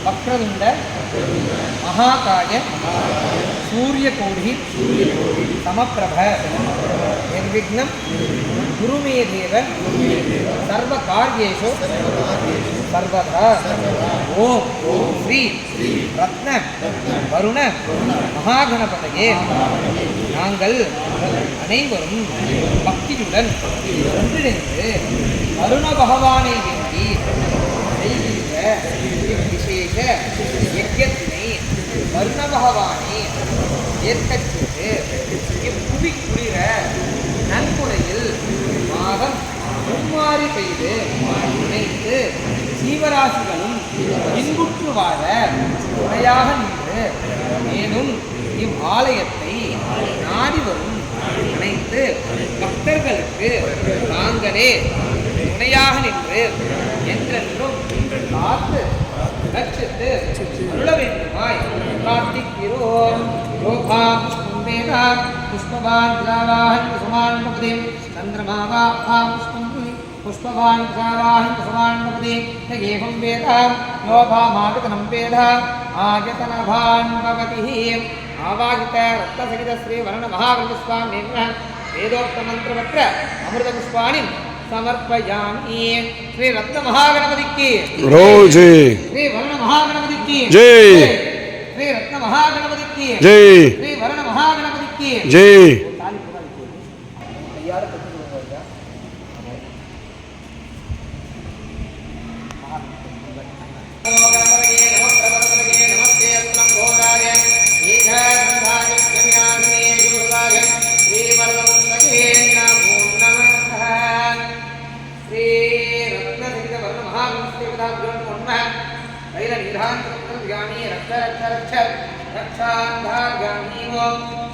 वक्रतुंड महाकाय सूर्यकोटि समप्रभ निर्विघ्नं कुरु मे देव सर्वकार्येषु सर्वदा ओम श्री रत्न वरुण महागणपतये நாங்கள் அனைவரும் பக்தியுடன் ஒன்றிணைந்து வருண பகவானை வேண்டி விசேஷ யஜ்ஞத்தினை வருண பகவானை ஏற்கச் செய்து இப்புவி குளிர நன்முறையில் மாதம் மும்மாறி செய்து இணைத்து ஜீவராசிகளும் இன்புற்று வாழ துணையாக நின்று மேலும் இவ்வாலயத்தை நாடி வரும் அனைத்து பக்தர்களுக்கு நாங்களே துணையாக நின்று என்றென்றும் காத்து ரட்சித்து அருள வேண்டுமாய் பிரார்த்திக்கிறோம். யோகாம் புஷ்பம் புஷ்பவான் திராவாஹன் குசுமான் பகுதிம் சந்திரமாவாஹாம் புஷ்பம் புஷ்பவான் திராவாஹன் குசுமான் பகுதி ஏகம் வேத யோகாமாகதனம் வேத ஆயதனவான் பவதி ஆவாகித ரத்னசகித ஸ்ரீ வரண மகாவிஷ்ணுஸ்வாமி வேதோக்த மந்திரவற்ற அமிர்த புஷ்பாணி समर्पयामि. श्री रत्न महागणपति की जय, श्री वर्ण महागणपति की जय, श्री रत्न महागणपति की जय, श्री वर्ण महागणपति की जय.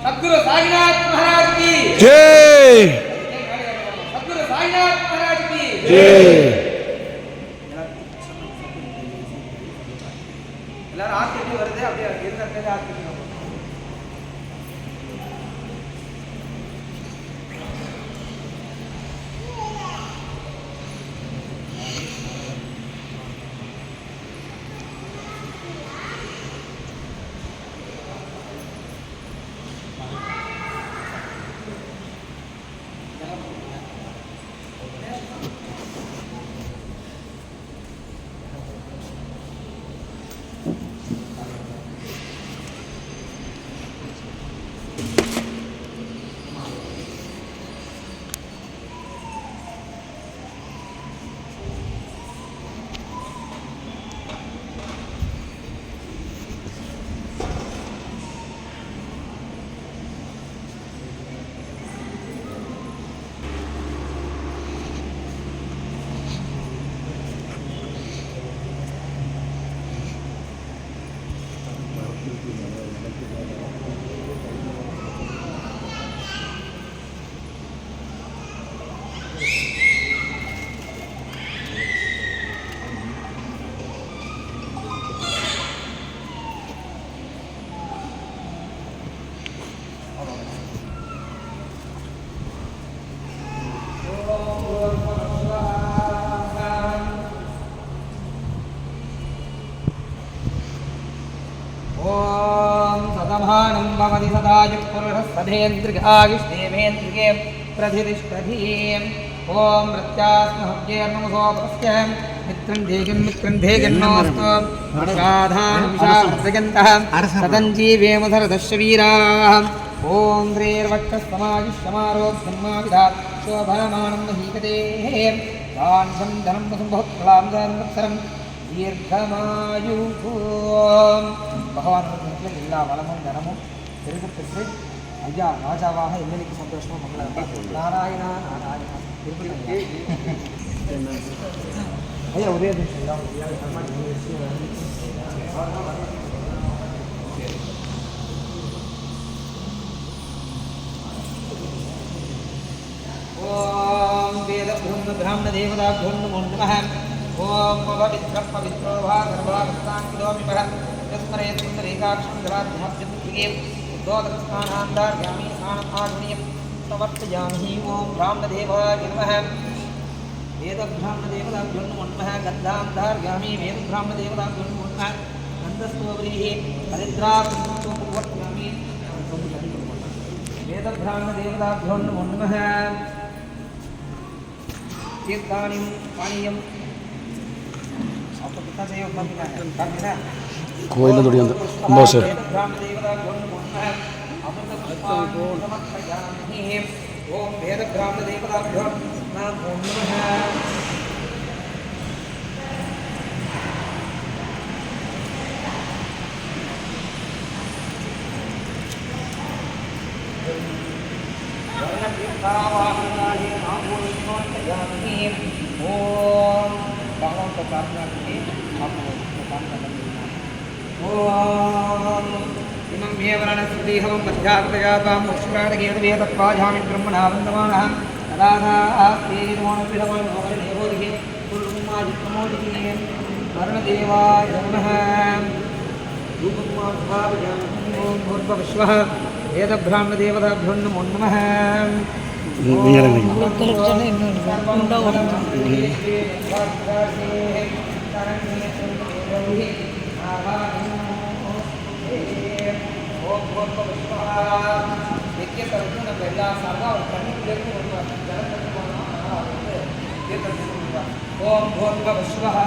सद्गुरु साईनाथ महाराज की जय, सद्गुरु साईनाथ महाराज की जय. பாரு ஆர்த்தி எப்படி வருது அப்படியே இருந்த இடத்துல ஆர்த்தி भवति सदायुः पुरुषः सधेन्द्रियायुष्देवेन्द्रिये प्रतिष्ठधीम् ॐ प्रत्यास्महव्येर्नमसोपस्य मित्रं धेगन्नोऽस्तु प्रसाधानुषावर्धयन्तः सतञ्जीवेमधरदश्वीराः ॐ ह्रीर्वक्षस्तमायुष्यमारोग्यमाविधात् शोभमानं महीपतेः काञ्चं धनं वसुम्भुक्लां संवत्सरं दीर्घमायुः भगवान् எல்லா வளமும் தனமும் பெருக பெற்று ஐயா ராஜாவாக எங்களுக்கு சந்தோஷமாக மங்களம் நாராயணா நாராயணா ஐயா ஒரே ஓம் வேத பிராமண தேவதாभ्यो नमो नमः ஓம் பவித்ரோ வா கர்வாவஸ்தாங்கிதோமி பர स्मरेत् सुन्दरेकाक्षं धराध्यात्मिके दोदकस्नानान्दार्यामि स्नानमाग्नियं समर्पयामि ॐ ब्राह्मणदेवाय नमः वेदब्राह्मणदेवताभ्यो नमो नमः गन्धान्धार्यामि वेदब्राह्मणदेवताभ्यो नमो नमः गन्धस्तोवरीः हरिद्रापूर्वयामि वेदब्राह्मणदेवताभ्यो नमो नमः तीर्थानि पानीयम् आपको कितना चाहिए उतना पीना कोई ना दुनिया बस है ओम वेद ब्राह्मण देवताभ्यो नमो नमः ओम भगवान को प्रार्थना करके आपको काम करना ओम इमं मेवरणस्तीहं मध्याग्रजातां मुष्कराणगेतवेदत्वाजामि ब्रह्मणा वन्दमानः तदाधास्तेनोणपिडमोदिः कुर्माजिप्रमोदिः वर्णदेवाय नमः रूपमाभावयामि ॐ भूर्भुवस्वः वेदब्राह्मणदेवताभ्यो नमो नमः ओम भूर्भुवस्वः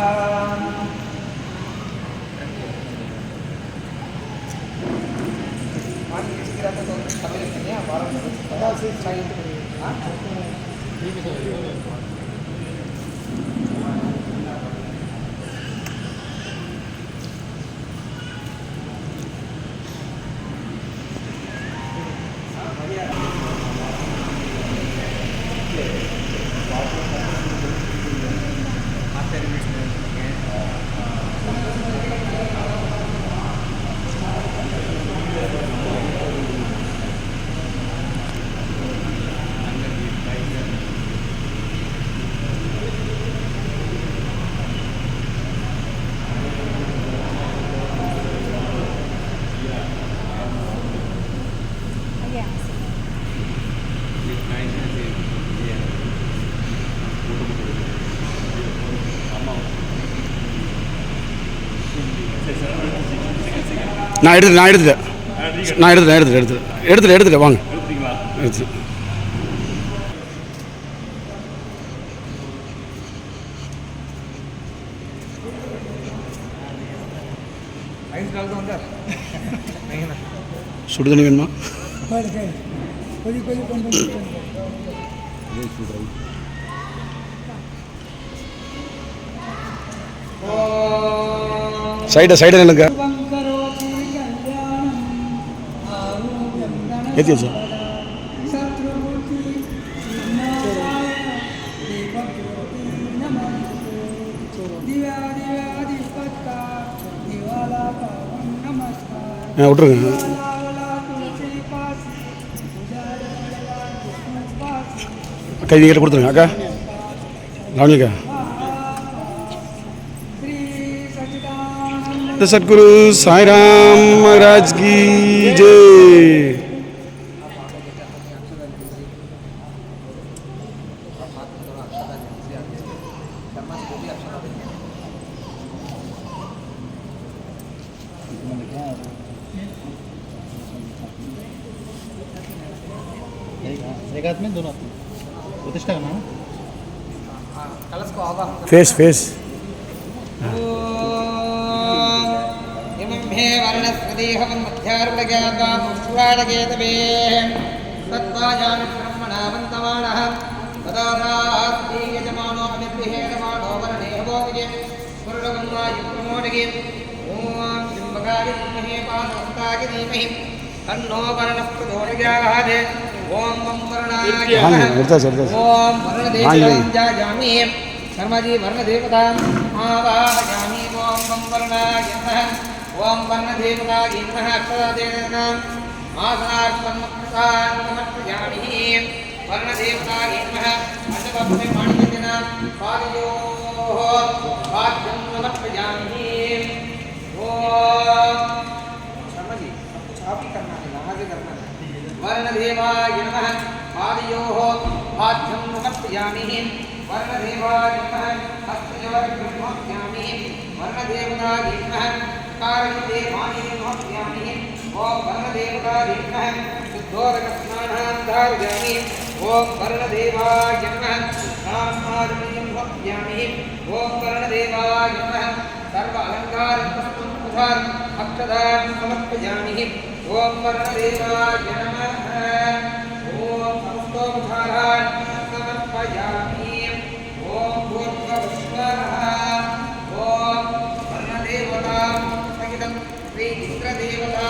நான் எடுத்துட்டேன் வாங்க எடுத்து சுடு தண்ணி வேணுமா? சைடு நில்லுங்க. ஏற்றியாச்சு. விட்ருங்க. கை நீங்கிட்ட கொடுத்துருங்க அக்கா. லாவணிக்கா. सतगुरु साई राम महाराज की जय. एक हाथ में दोनों हाथ में प्रतिष्ठा करना कलश को आवा फेस हे वर्णस्वदेहवन्मध्यारुणज्ञात्वामुष्वाणकेतवे तत्त्वाजामि ब्रह्मणामन्तमानः तदास्ति यजमानो अमिर्विहेणमानो वरणेहवोगे पुरुषगङ्गायुक्तमोडगे ॐ त्र्यम्बकाय विद्महे पादहस्ताय धीमहि तन्नो वर्णः प्रचोदयात् ॐ वं वर्णाय ॐ वर्णदेवतां जायामि कर्मजी वर्णदेवताम् आवाहयामि ॐ वं वर्णाय ओम वर्णदेवतायै नमः अक्षरादेवताम् आसनार्पणमक्षतान् समर्पयामि वर्णदेवतायै नमः अष्टभक्ते माणिक्येन पादयोः पाद्यं समर्पयामि ओम शर्मा जी कुछ आप ही करना है वहाँ से करना है वर्णदेवाय नमः पादयोः पाद्यं समर्पयामि वर्णदेवाय नमः हस्तयोर्घ्यं समर्पयामि वर्णदेवतायै नमः कारयते मानिनोऽप्यामि ओम वर्णदेवतायै नमः शुद्धोदकस्नानं धारयामि ओम वर्णदेवाय नमः नामार्पणं समर्पयामि ओम वर्णदेवाय नमः सर्व अलङ्कारपुष्पं अक्षतां समर्पयामि ओम वर्णदेवाय नमः ओम समस्तोपचारान् समर्पयामि ओम भूर्भुवस्वः ओम वर्णदेवतां श्री इंद्रदेवता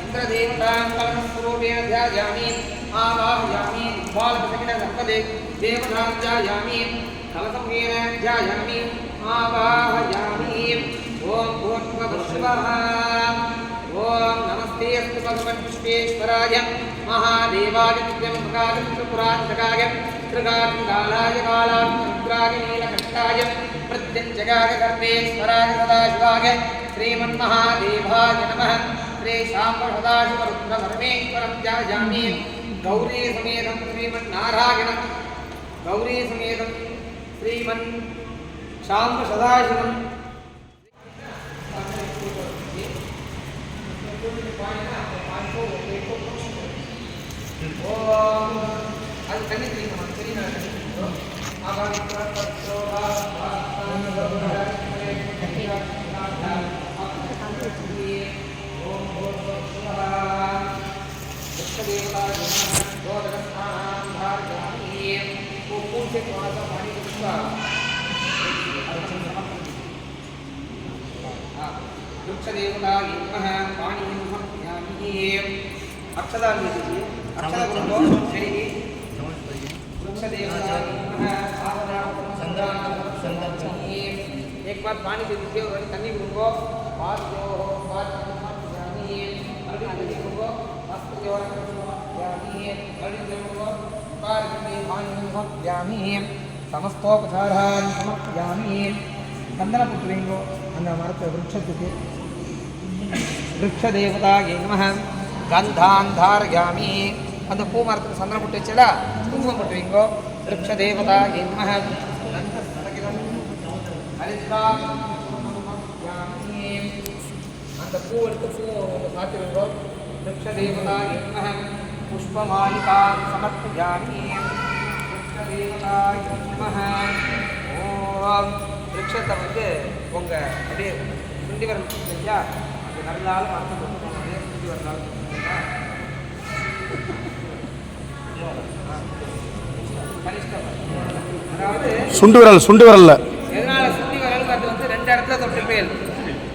इंद्रदेवतां कलशस्वरूपेण ध्यायामि आवाहयामि बालसहितसर्पदे देवतां ध्यायामि कलशमुखेन ध्यायामि आवाहयामि ॐ भूर्भुवस्वः ॐ नमस्ते अस्तु भगवन् विश्वेश्वराय महादेवाय दिव्यं त्रिपुरान्तकाय त्रिकालाय कालाग्राय नीलकण्ठाय प्रत्यञ्जगाय सर्वेश्वराय सदाशिवाय श्रीमन्महादेवाय नमः श्री शाम्बसदाशिवरुद्रपरमेश्वरं ध्यायामि गौरी समेतं श्रीमन्नारायणं गौरी समेतं श्रीमन् शाम्बसदाशिवं அது தண்ணி தெரியுமா தெரியுமா वृक्षदेवतायै नमः पाणिं समर्पयामि अक्षता लीजिए अक्षता को चढ़िए वृक्षदेवतायै नमः संदर्पयामि एक बार पानी दे दीजिए और तन्नी को पाद्यो समर्पयामि अर्घ्य को वस्त्रो समर्पयामि अर्घ्य को पार्वती पाणिं समर्पयामि समस्तोपचारान् समर्पयामि वंदना पुत्रेंगो அந்த மரத்தை விருட்சத்துக்கு விருட்சதேவதாயை நமः கந்தான் தாரயாமி அந்த பூ மரத்துக்கு சந்தனம் போட்டு வச்சடா குங்குமம் போட்டு வைங்கோ விருட்சதேவதாயை நமः அந்த பூ பூ எடுத்து பூ சாத்திருந்தோம். விருட்சதேவதா நமः புஷ்பமாலிகா சமர்ப்பயாமி. விருட்சதேவதா நமः. ஓம். விருட்சத்தை வந்து உங்கள் அப்படியே சுண்டி வரல் செஞ்சா அது நல்லாலும் மரத்தை கொண்டு அப்படியே சுண்டி வரலாலும் அதாவது சுண்டு வரல எதனால சுண்டி வரல்ங்கிறது வந்து 2 இடத்துல தொட்டுப்பேல்.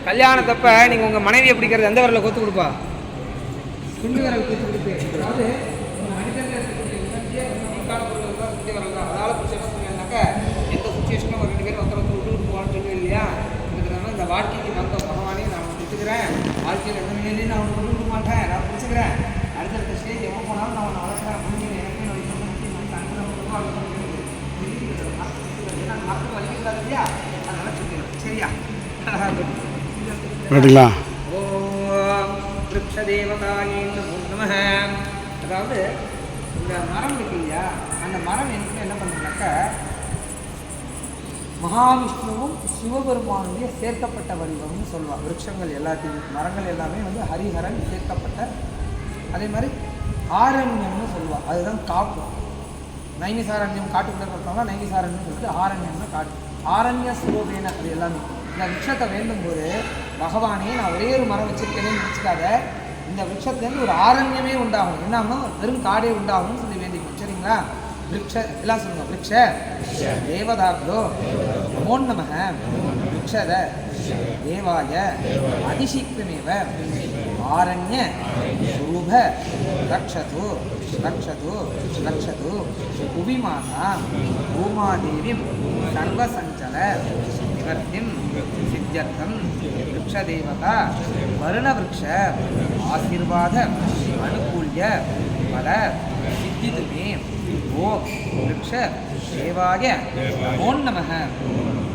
கல்யாணத்தப்ப நீங்கள் உங்கள் மனைவியை பிடிக்கிறது எந்த வரல கொத்து கொடுப்பா? சுண்டி வரல் கொத்து கொடுப்பேன். அதாவது மனிதர்கள் சுண்டி வரல் தான். அதனால பிடிச்சா சொன்னாக்கா எந்த சுச்சுவேஷனும் ஒரு 2 பேரும் ஒருத்தர் விட்டு போவான்னு சொல்லுவேன் இல்லையா? இதுக்கு இந்த வாழ்க்கைக்கு வந்த பகவானே நான் பிடிச்சிக்கிறேன். வாழ்க்கையில் எந்த நிலையிலையும் நான் கொண்டு விட மாட்டேன். நான் பிடிச்சிக்கிறேன். அடுத்தடுத்த ஸ்டேஜ் எவ்வளோ போனாலும் நான் அவனை வளர்க்குறேன். முடிஞ்சு எனக்கு மக்கள் வலிக்கிறாரு இல்லையா? அதனால சொல்லிடுறேன். சரியா? கேட்டுங்களா? ஓம் விருட்சதேவதாயே நமः. அதாவது இந்த மரம் இருக்கு இல்லையா, அந்த மரம் எனக்கு என்ன பண்ணுறதுனாக்கா மகாவிஷ்ணுவும் சிவபெருமானுடைய சேர்க்கப்பட்ட வடிவம்னு சொல்லுவாள். விருட்சங்கள் எல்லாத்தையும் மரங்கள் எல்லாமே வந்து ஹரிஹரன் சேர்க்கப்பட்ட. அதே மாதிரி ஆரண்யம்னு சொல்லுவாள். அதுதான் காப்பு. நைமிசாரண்யம் காட்டுக்குள்ளே கொடுத்தாங்க. நைமிசாரண்யம் சொல்லிட்டு ஆரண்யம்னு காட்டு. ஆரண்ய சுரோபேன அது எல்லாமே. இந்த விருட்சத்தை வேண்டும் போது பகவானே நான் ஒரே ஒரு மரம் வச்சிருக்கேன்னு நினச்சிக்காத, இந்த விருட்சத்துலேருந்து ஒரு ஆரண்யமே உண்டாகும். என்னாகணும்? வெறும் காடே உண்டாகும்னு சொல்லி வேண்டிக்கணும். சரிங்களா? விருட்ச எல்லாம் சொல்லுங்க. விருட்ச தேவதாப்தோ நமோ நமः. விருட்சத தேவாய அதிசீக்கிரமேவ ஆரண்ய சுரூப ரக்ஷது ரக்ஷது ரக்ஷது புவிமாதா பூமாதேவிம் சர்வசஞ்சல நிவர்த்திம் சித்தியர்த்தம் விருட்சதேவதா வருணவிருட்ச ஆசீர்வாத அனுகூல்ய பல சித்திதுமே ஓ விருட்ச தேவாய நமோ நமः.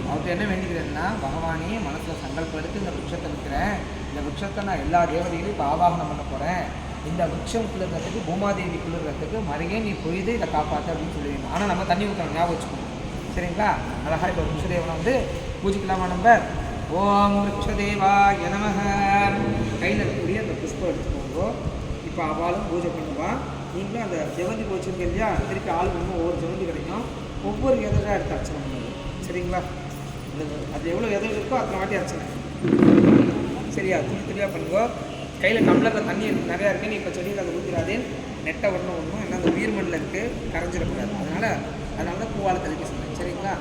அவர்கிட்ட என்ன வேண்டிக்கிறேன்னா, பகவானே மனசில் சங்கல்பம் எடுத்து இந்த விருட்சத்தை வைக்கிறேன். இந்த விருட்சத்தை நான் எல்லா தேவதைகளையும் இப்போ ஆவாகனம் பண்ண போகிறேன். இந்த விருட்சம் குளிர்றதுக்கு பூமாதேவி குளிர்றதுக்கு மருகே நீ பொய்து இதை காப்பாற்று அப்படின்னு சொல்லிடுங்க. ஆனால் நம்ம தண்ணி ஊற்றணும், ஞாபகம் வச்சுக்கணும். சரிங்களா? அழகாக இப்போ விருட்சதேவனை வந்து பூஜிக்கலாமா நம்ம? ஓம் விருட்சதேவாய நமः. கையில் இருக்கக்கூடிய அந்த புஷ்பம் எடுத்துக்கோங்க. இப்போ அவளும் பூஜை பண்ணுவான். நீங்களும் அந்த ஜெவந்தி போச்சுங்க இல்லையா, திருப்பி ஆள் இன்னும் ஒவ்வொரு ஜெவந்தி கிடைக்கும். ஒவ்வொரு எதிராக எடுத்து அர்ச்சனை பண்ணுவோம். சரிங்களா? அது எவ்வளோ எதில் இருக்கோ அத்தனை வாட்டி அர்ச்சனை. சரியா? துணி துணியாக பண்ணுவோம். கையில் டம்ளரில் தண்ணி நிறையா இருக்குது. நீ இப்போ செடியில் அதை ஊற்றிடாதே. நெட்டை ஒன்றும் ஏன்னா அந்த உயிர் மண்ணில் இருக்குது, கரைஞ்சிடக்கூடாது. அதனால தான் பூவால் தெளிக்க சொன்னேன். சரிங்களா?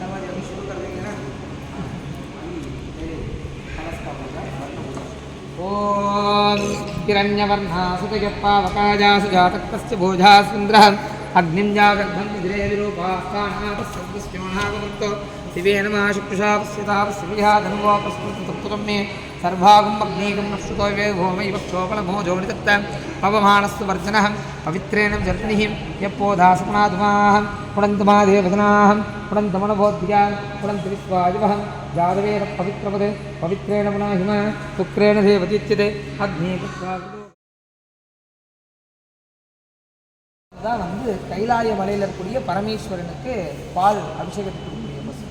சமாதி வந்து சுரு கருதுங்கன்னா ஓம் கிரண்யவர்ணா சுதயப்பாவகாஜா சுஜாதக்தஸ்ய போஜா சுந்திரः அக்னிம் ஜாகர்பம் விதிரே விரூபாஸ்தானாபஸ்யமனாவதந்தோ சிவே நமः சுக்ஷா பஸ்யதாபஸ்ய தனுவா பஸ்துதம் மே சர்வாகும் அக்னீகம் நஷ்டுதோ வேகோமை வக்ஷோபலமோ ஜோனிதத்த பவமானஸ்து வர்ஜனः பவித்ரேண ஜர்னிः யப்போதாசமனாதுமாஹம் புடந்தமா தேவதனாஹம் புடந்தமனபோத்யா புடந்தி விஸ்வாஜிவஹம் ஜாதவேர பவித்ரவதே பவித்ரேண புனாஹிம சுக்ரேண தேவதித்யதே அக்னீகத்வாகுதோ. தான் வந்து கைலாய மலையில் இருக்கக்கூடிய பரமேஸ்வரனுக்கு பால் அபிஷேகத்துக்கு கொடுக்கக்கூடிய பசு.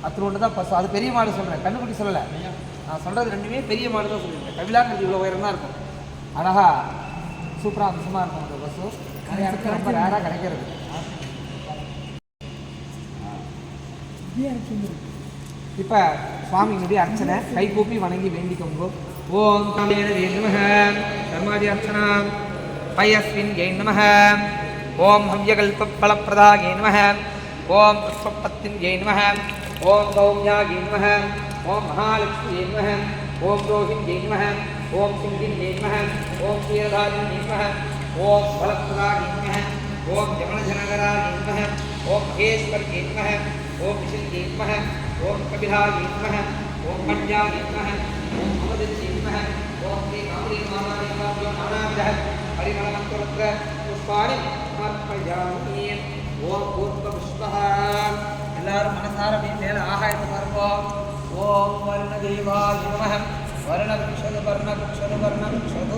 அத்தோடு தான் பசு. அது பெரிய மாடு சொல்கிறேன், கண்ணுக்குட்டி சொல்லலை. நான் சொல்கிறது ரெண்டுமே பெரிய மாடு தான் சொல்லியிருக்கேன். கவிலாங்கிறது இவ்வளோ உயரம் தான் இருக்கும். அழகாக சூப்பராக அம்சமாக இருக்கும் அந்த பசு. நிறைய இடத்துல ரொம்ப ரேராக கிடைக்கிறது. இப்போ சுவாமியினுடைய அர்ச்சனை கை கூப்பி வணங்கி வேண்டிக்கோங்க. ஓம் காமேன நமः தர்மாதி அர்ச்சனா பயஸ்வின்யை நமः. ஓம் ஹவ்யகல்பஃலப்பிரதாயை நமः. ஓம் புஷ்பப்பத்தின்யை நமः. ஓம் கௌம்யாயை நமः. ஓம் மகாலட்சுமியை நமः. ஓம் ரோஹிண்யை நமः. ஓம் சிங்கின்யை நமः. ஓம் க்ஷீரதாரிண்யை நமः. ஓம் பலப்பிரதாயை நமः. ஓம் யமனஜனகராயை நமः. ஓம் மகேஸ்வரியை நமः. ஓம் விஷின்யை நமः. ஓம் கபிலாயை நமः. ஓம் கண்யாயை நமः. ஓம் அமதின்யை நமः. ஓம் ஸ்ரீ காமதேவாய நானாவிதः பரிமளமந்திரத்ர புஷ்பாணி சமர்ப்பயாமி. ஓம் பூர்வபுஷ்பः. எல்லாரும் மனசார மேலே ஆகாயத்தை பார்ப்போம். ஓம் வருணதேவாய நமः. வருணவிருஷது வர்ணவிருஷது வர்ணவிருஷது.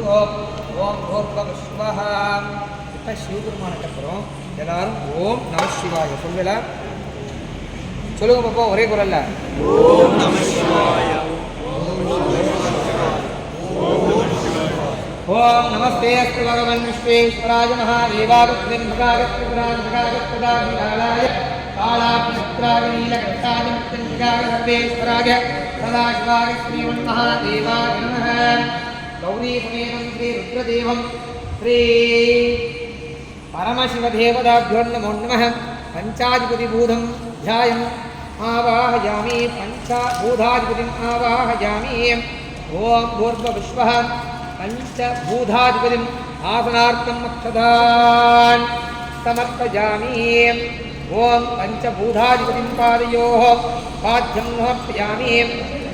ஓம் பூர்வபுஷ்பः. இப்போ சிவபெருமானுக்கு அப்புறம் எல்லாரும் ஓம் நம சிவாய சொல்லுல சொல்லுங்க பாப்பா, ஒரே குரல்ல. ஓம் நம சிவாய. ओम नमस्ते अस्तु भगवन् विश्वेश्वराय महादेवाय कालाग्नित्राग्नीलकण्ठादिमुक्तिनिगाय सदाशिवाय श्रीमन्महादेवाय नमः। गौरी समेतं श्री रुद्रदेवं श्री परमशिवदेवताभ्यो नमो नमः। पंचाधिपतिभूतं ध्यायम् आवाहयामि पंचभूताधिपतिम् आवाहयामि। ओम भूर्भुवस्सुवः पंचभूताधिपतिम् आसनार्थम् अक्षतान् समर्पयामि। ओम पंचभूताधिपतिं पादयोः पाद्यं समर्पयामि।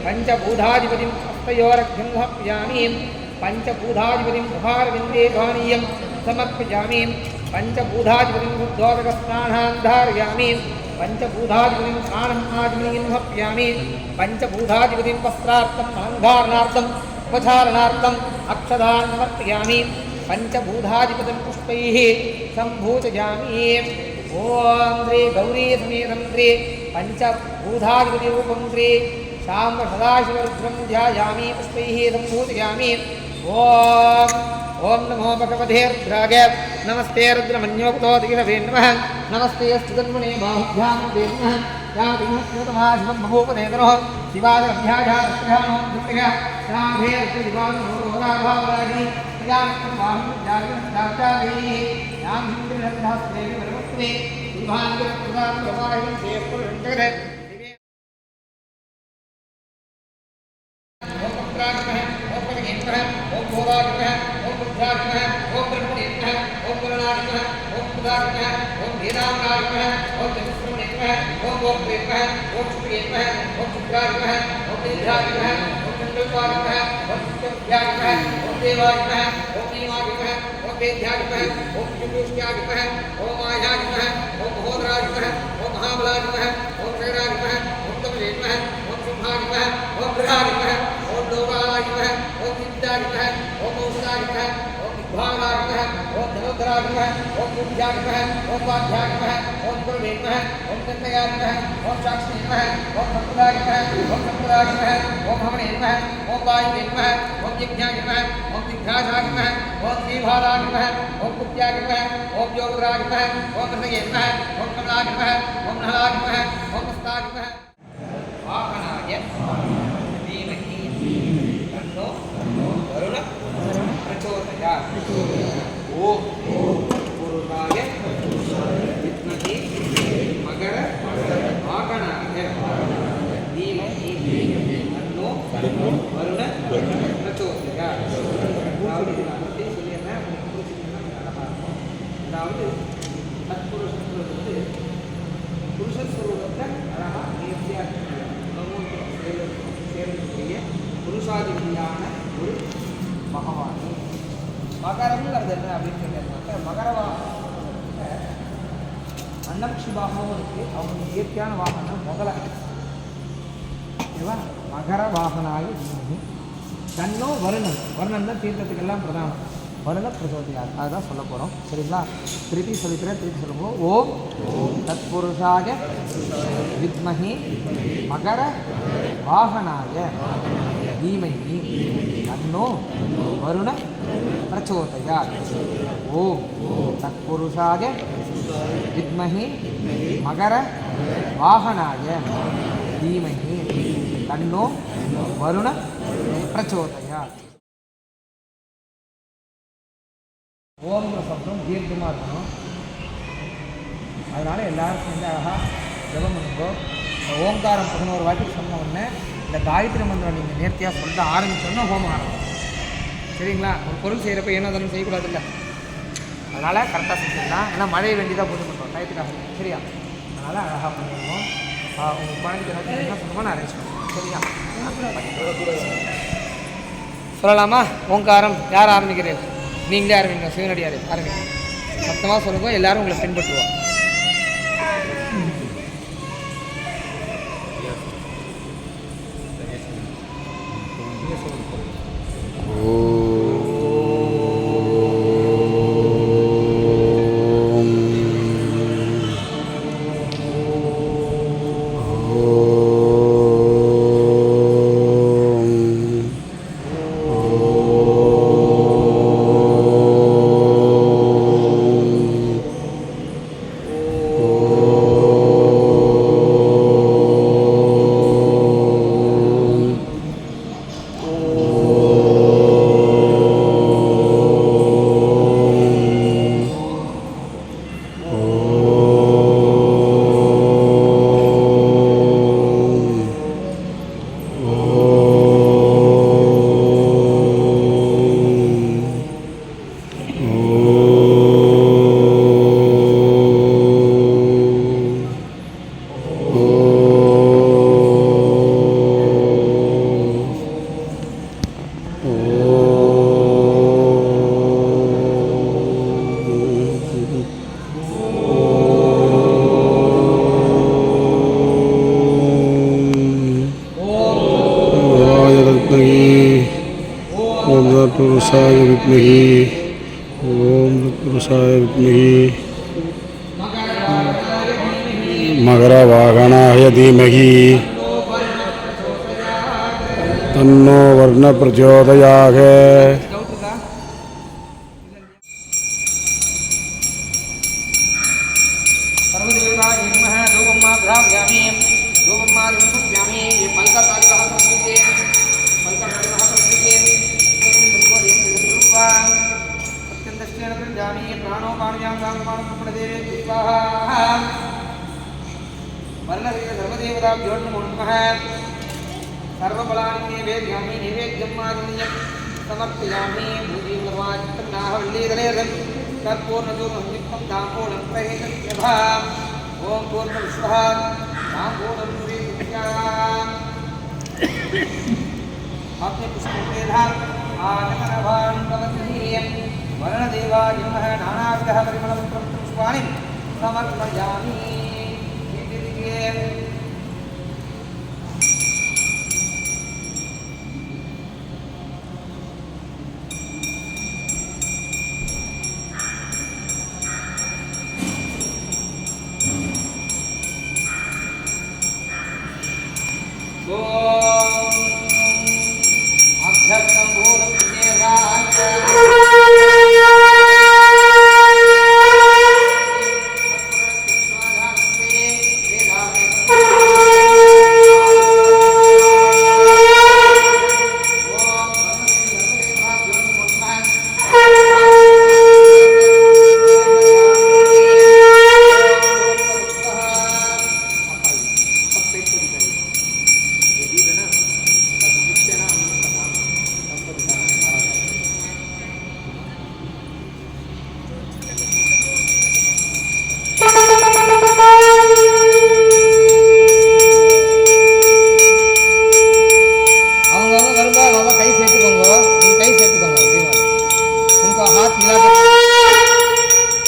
पंचभूताधिपतिं हस्तयोरर्घ्यं समर्पयामि। पंचभूताधिपतिं मुखारविन्दे पानीयं समर्पयामि। पंचभूताधिपतिं शुद्धोदकस्नानां धारयामि। पंचभूताधिपतिं स्नानम् आचमनीयं समर्पयामि। पंचभूताधिपतिं वस्त्रार्थम् अलङ्कारणार्थम् उपचारणार्थम् अक्षतान् समर्पयामि। पंचभूताधिपतिं पुष्पैः सम्भूषयामि। ओम श्री गौरी समेतं श्री पंचभूताधिपतिरूपं श्री शाम्ब सदाशिवरुद्रं ध्यायामि पुष्पैः सम्भूषयामि। ओम ओम नमो भगवते रुद्राय नमस्ते रुद्रमन्योक्तोदिगिरवे नमः। नमस्ते स्तुतन्मुने बाहुभ्यां ते नमः। या विष्णुतमाशिवं बभूवनेतरोः शिवादरभ्याजातस्यानो दुर्गः राधे रुद्रदिवानो रोगाभावराजिनी प्रजानक्रमवाहं जागरणाचार्यैः यां हिन्द्ररन्धास्ते वरवत्वे दिवाङ्गप्रदानप्रवाहिं शेषपुरञ्जगरे ओम पुत्राग्नः ओम परमेश्वरः ओम भोगाग्नः ओम बुद्धाग्नः ओम ब्रह्मणेश्वरः ओम पुरणाग्नः ओम पुदाग्नः ओम वेदांगाग्नः ओम चतुष्क्रमणेश्वरः ओम गोप्रेश्वरः ओम शुक्रेश्वरः ओम शुक्राग्नः ओम निद्राग्नः ओम चन्द्रपाग्नः ओम शुक्राग्नः ओम देवाग्नः ओम नीमाग्नः ओम वेद्याग्नः ओम जुगुष्याग्नः ओम आयाग्नः ओम महोदराग्नः ओम महाबलाग्नः ओम शैराग्नः ओम तमलेग्नः ओम सिंहाग्नः ओम बृहाग्नः ओम लोकाग्नः ओम विद्याग्नः ओम औषधाग्नः ओम विभागाग्नः ओम धनोधराग्नः ओम बुद्ध्याग्नः ओम वाध्याग्नः ओम गुरुवेग्नः ओम तन्मयाग्नः ओम साक्षिग्नः ओम संप्रदायग्नः ओम संप्रदायग्नः ओम हवनेग्नः ओम वायुवेग्नः ओम यज्ञाग्नः ओम दिग्घासाग्नः ओम श्रीभाराग्नः ओम कुत्याग्नः ओम योगराग्नः ओम हृदयग्नः ओम कमलाग्नः ओम नहलाग्नः ओम हस्ताग्नः वाहनाय धीमहि तन्नो वरुणः प्रचोदयात्। ओम पुरुषाय विद्महे मकरवाहनाय धीमहि तन्नो वरुणः प्रचोदयात्। அதாவது தத்புருஷன்றது புருஷஸ்வரூபத்தை அழகாக நேர்த்தியாக சேர்க்கக்கூடிய புருஷாதிபதியான ஒரு பகவான். மகரம்ங்கிறது என்ன அப்படின்னு கேட்டீங்கன்னாக்க மகரவாக அன்னக்ஷி வாகனம் இருக்குது. அவங்களுக்கு இயற்கையான வாகனம் முதல்ல ஓகேவா. மகர வாகனாய தன்னோ வருணன். வருணன் தான் தீர்க்கத்துக்கெல்லாம் பிரதானம். வருண பிரசோதியார் அதுதான் சொல்ல போகிறோம். சரிங்களா? திருப்பி சொல்லிக்கிறேன், திருப்பி சொல்லுவோம். ஓம் தத்புருஷாய வித்மஹி மகர வாகனாய தீமஹி தன்னோ வருண பிரச்சோதயாத். ஓம் தத்புருஷாய வித்மஹி மகர வாகனாய தீமஹி தன்னோ வருண பிரச்சோதயாத். ஓம்ங்கிற சப்தம் தீர்க்கமாக இருக்கணும். அதனால் எல்லோரும் சேர்ந்து அழகாக ஜபம் பண்ணுங்கோ. இந்த ஓங்காரம் 11 வாட்டி சொன்ன உடனே இந்த காயத்ரி மந்திரம் நீங்கள் நேர்த்தியாக சொல்ல ஆரம்பிச்சோன்னா ஹோமம் ஆரம்பிக்கும். சரிங்களா? ஒரு பொருள் செய்கிறப்ப ஏனோ அதெல்லாம் செய்யக்கூடாது இல்லை. அதனால் கரெக்டாக செஞ்சிடலாம். ஏன்னா மழையை வேண்டியதாக போட்டு பண்ணுறோம் டயத்துக்காக. சரியா? அதனால் அழகாக பண்ணிடுவோம். உங்கள் குழந்தைக்கு ஏதாச்சும் என்ன பண்ணுமோ நான் அரேஞ்ச் பண்ணுவேன். சரியா? சொல்லலாமா? ஓங்காரம் யார் ஆரம்பிக்கிறீர்கள்? நீங்களே ஆரம்பிங்க. சிவனடியார் ஆரம்பிங்க. சத்தமாக சொல்லுங்க, எல்லோரும் உங்களை பின்பற்றுவோம். तत्पुरुषाय विद्महे ओम तत्पुरुषाय विद्महे मकरवाहनाय धीमहि तन्नो वर्ण प्रचोदयात् सर्वबलानि निवेदयामि निवेद्यं मारुण्यं समर्पयामि भूजीववाचित्तनाहवल्लीदलेदं तत्पूर्णजोगं दामोदं प्रहेतत्यभा ओम पूर्णविश्वात् दामोदं प्रेत्याम् अपने पुष्पोपेधान आनमनभान् भवतीयं वर्णदेवायमः नानाविधः परिमलं पुष्पाणि समर्पयामि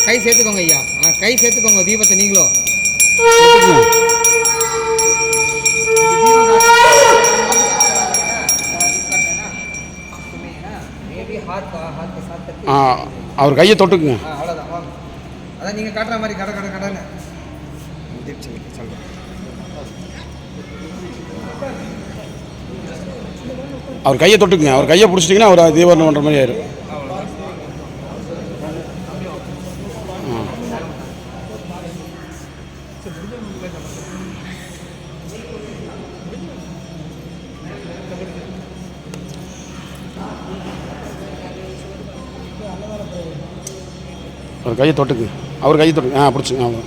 கை சேர்த்துக்கோங்க ஐயா. கை சேர்த்துக்கோங்க தீபத்தை நீங்களும். அவர் கையை தொட்டுக்குங்க. அவ்வளோதான். அதான் நீங்கள் காட்டுற மாதிரி கடன்னு அவர் கையை தொட்டுக்குங்க. அவர் கையை பிடிச்சிட்டிங்கன்னா அவர் தீபாவளி பண்ணுற மாதிரி ஆயிரும். அவர் கையை தொட்டுக்கு. அவர் கையை தொட்டு பிடிச்சிங்க. அவ்வளோ.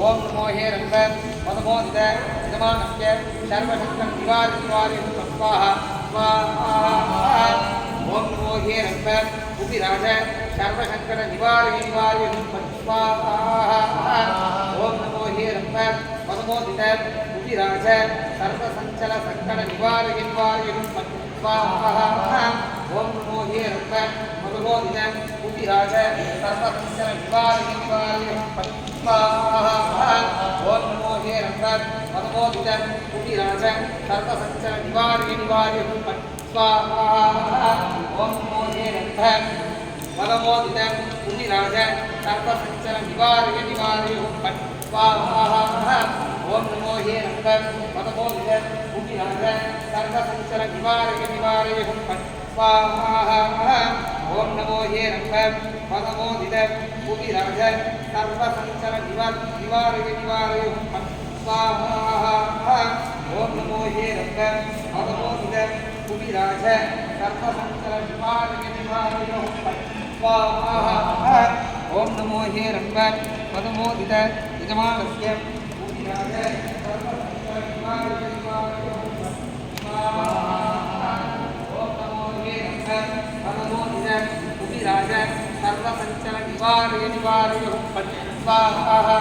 ओम नमो हे रंग पदमोदित यजमानस्य सर्वशक्तं निवारित्वारिं स्वाहा स्वाहा ओम नमो हे रंग उपिराज सर्वशंकर निवारिं स्वाहा ओम नमो हे रंग पदमोदित उपिराज सर्वसंचल संकट निवारिं स्वाहा ओम नमो हे रंग पदमोदित उपिराज सर्वसंचल निवारिं स्वाहा ओम नमो हे रंग पदमोदित उपिराज सर्वसंचल निवारिं स्वाहा ओम नमो हे रंग पदमोदित उपिराज सर्वसंचल निवारिं स्वाहा ओम नमो हे रंग पदमोदित புவிராஜ சர்வசஞ்சல நிவாரய स्वाहा ओम नमो ये रंग पदमोदित पुविराज सर्वसंचल निवारय स्वाहा ओम नमो ये रंग पदमोदित पुविराज सर्वसंचल निवारय स्वाहा ओम नमो ये रंग पदमोदित यजमानस्य पुविराज सर्वसंचल निवारय स्वाहा पुविराज सर्वसंचल निवारय स्वाहा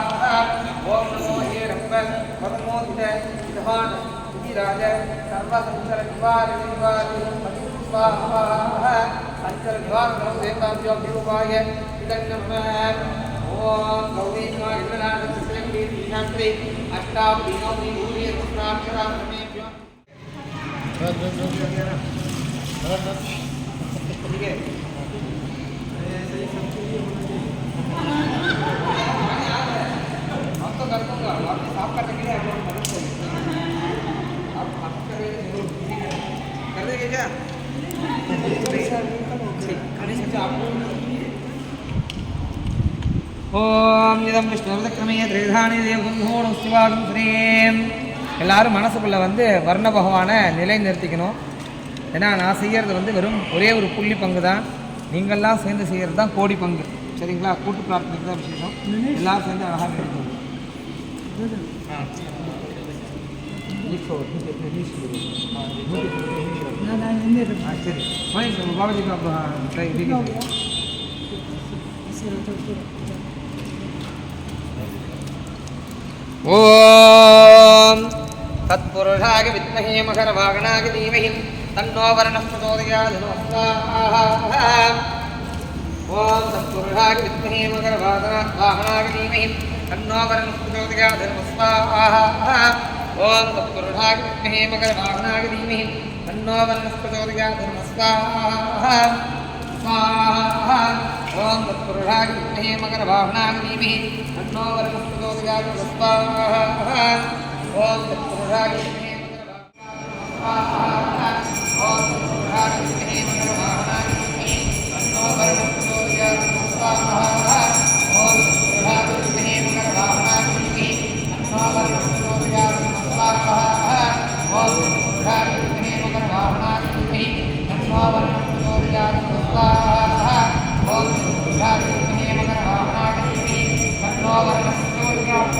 ओम नमो ये रंग पदमोदित यजमान पुविराज सर्वसंचल निवारय स्वाहा संचल निवारणं देवताभ्यो विरूपाय इदन्नम ओम गौरी नारायण अष्टावधिनोमि भूरि रुद्राक्षरामेभ्यो ठीक है हम तो कर दूंगा आप साफ करने के लिए आपको मदद करेंगे आप करेंगे कर देंगे क्या ओम इदं विष्णुर्दक्रमे त्रिधानि देवगुणों शिवागुं श्रीं எல்லாரும் மனசுக்குள்ள வந்து வர்ண பகவானை நிலை நிறுத்திக்கணும். ஏன்னா நான் செய்கிறது வந்து வெறும் ஒரே ஒரு புள்ளி பங்கு தான், நீங்கள்லாம் சேர்ந்து செய்கிறது தான் கோடி பங்கு. சரிங்களா? கூட்டு பிரார்த்தனைக்கு தான் விசேஷம். எல்லாரும் சேர்ந்து அழகாக நினைக்கணும். சரி பாபாஜி ஓம் तत्पुरुषाय विद्महे मकरवाहनाय धीमहि तन्नो वरुणः प्रचोदयात् ओम तत्पुरुषाय विद्महे मकरवाहनाय धीमहि तन्नो वरुणः प्रचोदयात् ओम तत्पुरुषाय विद्महे मकरवाहनाय धीमहि तन्नो वरुणः प्रचोदयात् स्वाहा ओम तत्पुरुषाय विद्महे मकरवाहनाय धीमहि तन्नो वरुणः प्रचोदयात् स्वाहा ओम तत्पुरुषाय विद्महे मकरवाहनाय ओम तत्पुरुषाय विद्महे मकरवाहनाय धीमहि तन्नो वरुणः प्रचोदयात् स्वाहा ओम तत्पुरुषाय विद्महे मकरवाहनाय धीमहि तन्नो वरुणः प्रचोदयात् स्वाहा ओम तत्पुरुषाय विद्महे मकरवाहनाय धीमहि तन्नो वरुणः प्रचोदयात् स्वाहा ओम तत्पुरुषाय विद्महे मकरवाहनाय धीमहि तन्नो वरुणः प्रचोदयात्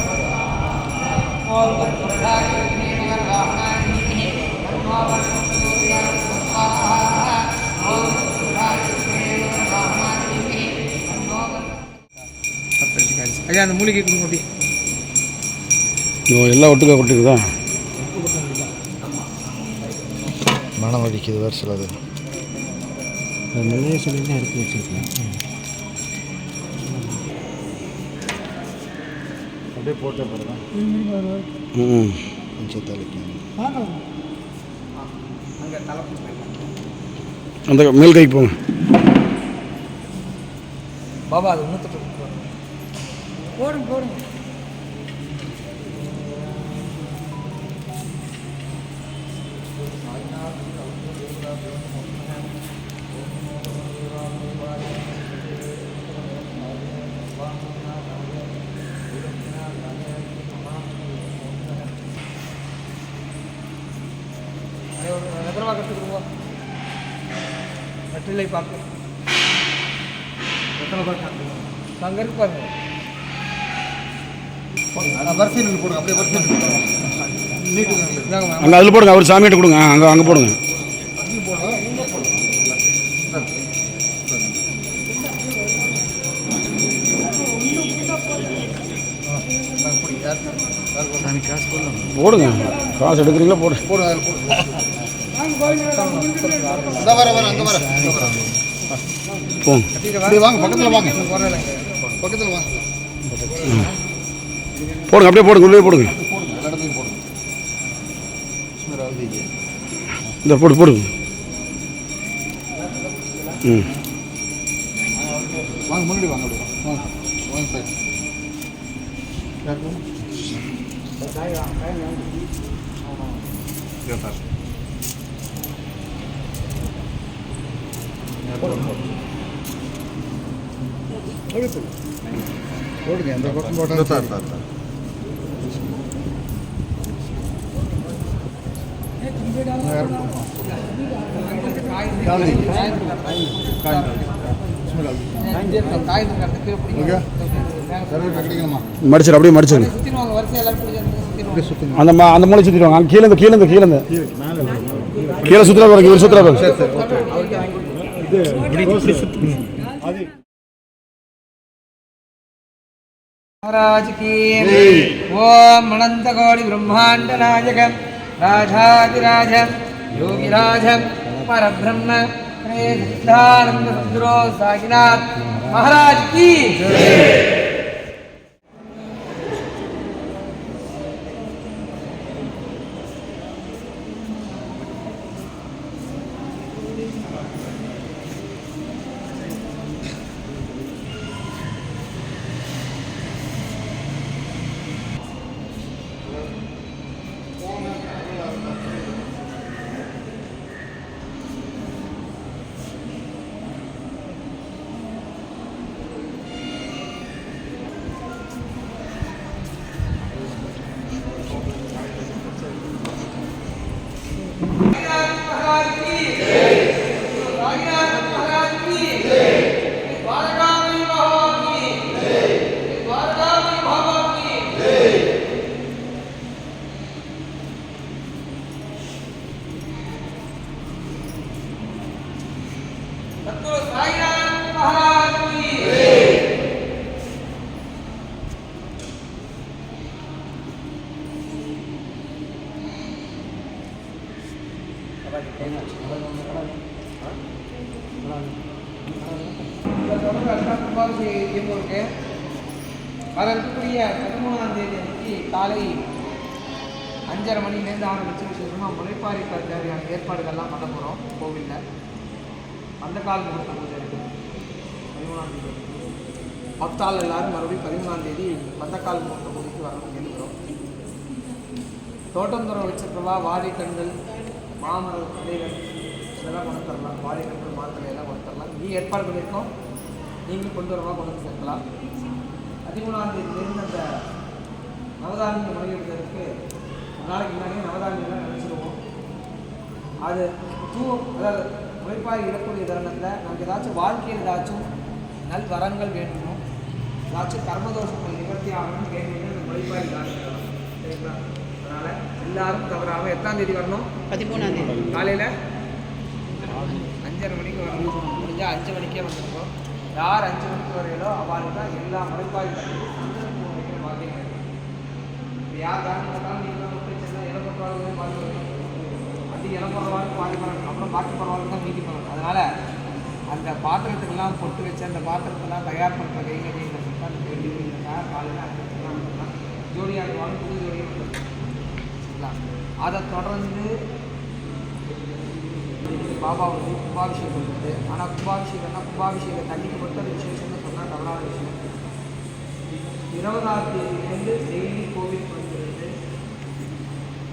ओम तत्पुरुषाय विद्महे मकरवाहनाय धीमहि तन्नो वरुणः प्रचोदयात् स्वाहा ओम तत्पुरुषाय विद्महे मकरवाहनाय धीमहि तन्नो वरुणः ஐயா அந்த மூலிகை கொடுங்க அப்படி. எல்லாம் ஒட்டுக்கா கொட்டுக்குதா? மனம் வலிக்குது வேறு சிலது. நிறைய சொல்லி எடுத்து வச்சுருக்கேன். அப்படியே போட்ட பிறகு கொஞ்சம் தலைக்கு அந்த மேல் கைக்கு போங்க பாபா. அது இன்னும் போடுங்க போடுங்க. நகரமாக கற்றுக்குருவா வெற்றிலை பார்க்க எத்தனை பார்க்க அங்கே இருக்கு பாருங்க. வரிசையில் போடுங்க, அப்படியே வரிசையில் அங்கே அதில் போடுங்க. அவர் சாமிகிட்ட கொடுங்க. அங்கே போடுங்க. போடுங்க. காசு எடுக்கிறீங்களா? போடு போடுங்க. அதில் போடுங்க. இந்த வர அங்கே வர போங்க. அப்படியே வாங்க, பக்கத்தில் வாங்க, பக்கத்தில் வாங்க. போடுங்க. அப்படியே போடுங்க. உள்ளே போடுங்க. எல்லா இடத்துலையும் போடுங்க. இந்த போடுங்க. ம் வாங்க, முன்னாடி வாங்க. அப்படியே வாங்க வாங்க சார். போடுங்க அந்த பக்கம் போட்டால் மடிச்சிரு, அப்படியே மடிச்சிரு. அந்த அந்த மூளை சுற்றிடுவாங்க. அங்கே கீழே கீழே கீழே சுற்றுலா பாருங்க, இவர் சுற்றுலா பாருங்க. महाराज की ओम अनंत गौरी ब्रह्मांड नायक राजाधिराज योगिराज परब्रह्म सिद्धानंद सद्गुरु साईनाथ महाराज की வரக்கூடிய 13ஆம் தேதி அன்றைக்கி காலை 5:30 மணிலேருந்து ஆரம்பித்து விசேஷமாக முளைப்பாரிக்கு தேவையான ஏற்பாடுகள்லாம் பண்ண போகிறோம் கோவிலில். அந்த கால் முகூர்த்த பூஜை இருக்குது 13ஆம் தேதி. பக்தாள் எல்லாரும் மறுபடியும் 13ஆம் தேதி பந்தக்கால் முகூர்த்த பூஜைக்கு வரணும் கேட்குறோம். தோட்டந்துறை வச்சிருக்கவா வாழைக்கண்கள் மாமர விதைகள் இதெல்லாம் கொண்டு தரலாம். வாழைக்கண்கள் மாத்தலையெல்லாம் கொண்டு தரலாம். நீ ஏற்பாடு பண்ணியிருக்கோம், நீங்களும் கொண்டு வரவா கொண்டு வந்து சேர்க்கலாம். 13ஆம் தேதியிலேருந்து அந்த நவதானிய முறையிடுறதுக்கு ஒரு நாளைக்கு முன்னாடியே நவதானியெல்லாம் நினச்சிடுவோம். அது அதாவது முளைப்பாரி இடக்கூடிய தருணத்தில் நமக்கு ஏதாச்சும் வாழ்க்கையில் ஏதாச்சும் நல் வரங்கள் வேணுமோ, ஏதாச்சும் கர்மதோஷங்கள் நிவர்த்தி ஆகணும்னு கேட்கணும். அந்த முளைப்பாரி காணிக்கலாம், சரிங்களா? அதனால் எல்லாரும் தவறாமல் எத்தாம் தேதி வரணும்? 13ஆம் தேதி காலையில் 5:30 மணிக்கு வரணும். முடிஞ்சால் 5 மணிக்கே வந்துருக்கோம். யார் 5 மணிக்கு வரையிலோ அவளுக்கு தான் எல்லா முளைப்பாரி வாக்கியம். யார் தாண்டி பார்த்தாலும் நீங்கள் தான் இலை பரவாயில்ல பாதி அது இலை பரவாயில்ல பாதி பண்ணணும், அப்புறம் பாக்கி பரவாயில்ல தான் மீதி பண்ணணும். அதனால் அந்த பாத்திரத்துக்கெல்லாம் பொட்டு வச்சு அந்த பாத்திரத்தெல்லாம் தயார் பண்ணுற கைங்கரியங்களை சொல்லிட்டு அந்த கேள்விக்காக காலையில் 5 மணிக்கெல்லாம் வந்துடலாம். ஜோடியாக வாங்க புது ஜோடியாக வந்துடலாம், சரிங்களா? அதை தொடர்ந்து பாபா வந்து கும்பாபிஷேகம் இருக்குது. ஆனால் கும்பாபிஷேகம்னா கும்பாபிஷேகம் தண்ணிக்கு மட்டும் அது விசேஷம்னு சொன்னால் தவறான விஷயம். 20ஆம் தேதியிலேருந்து டெய்லி கோவில் வந்துருந்து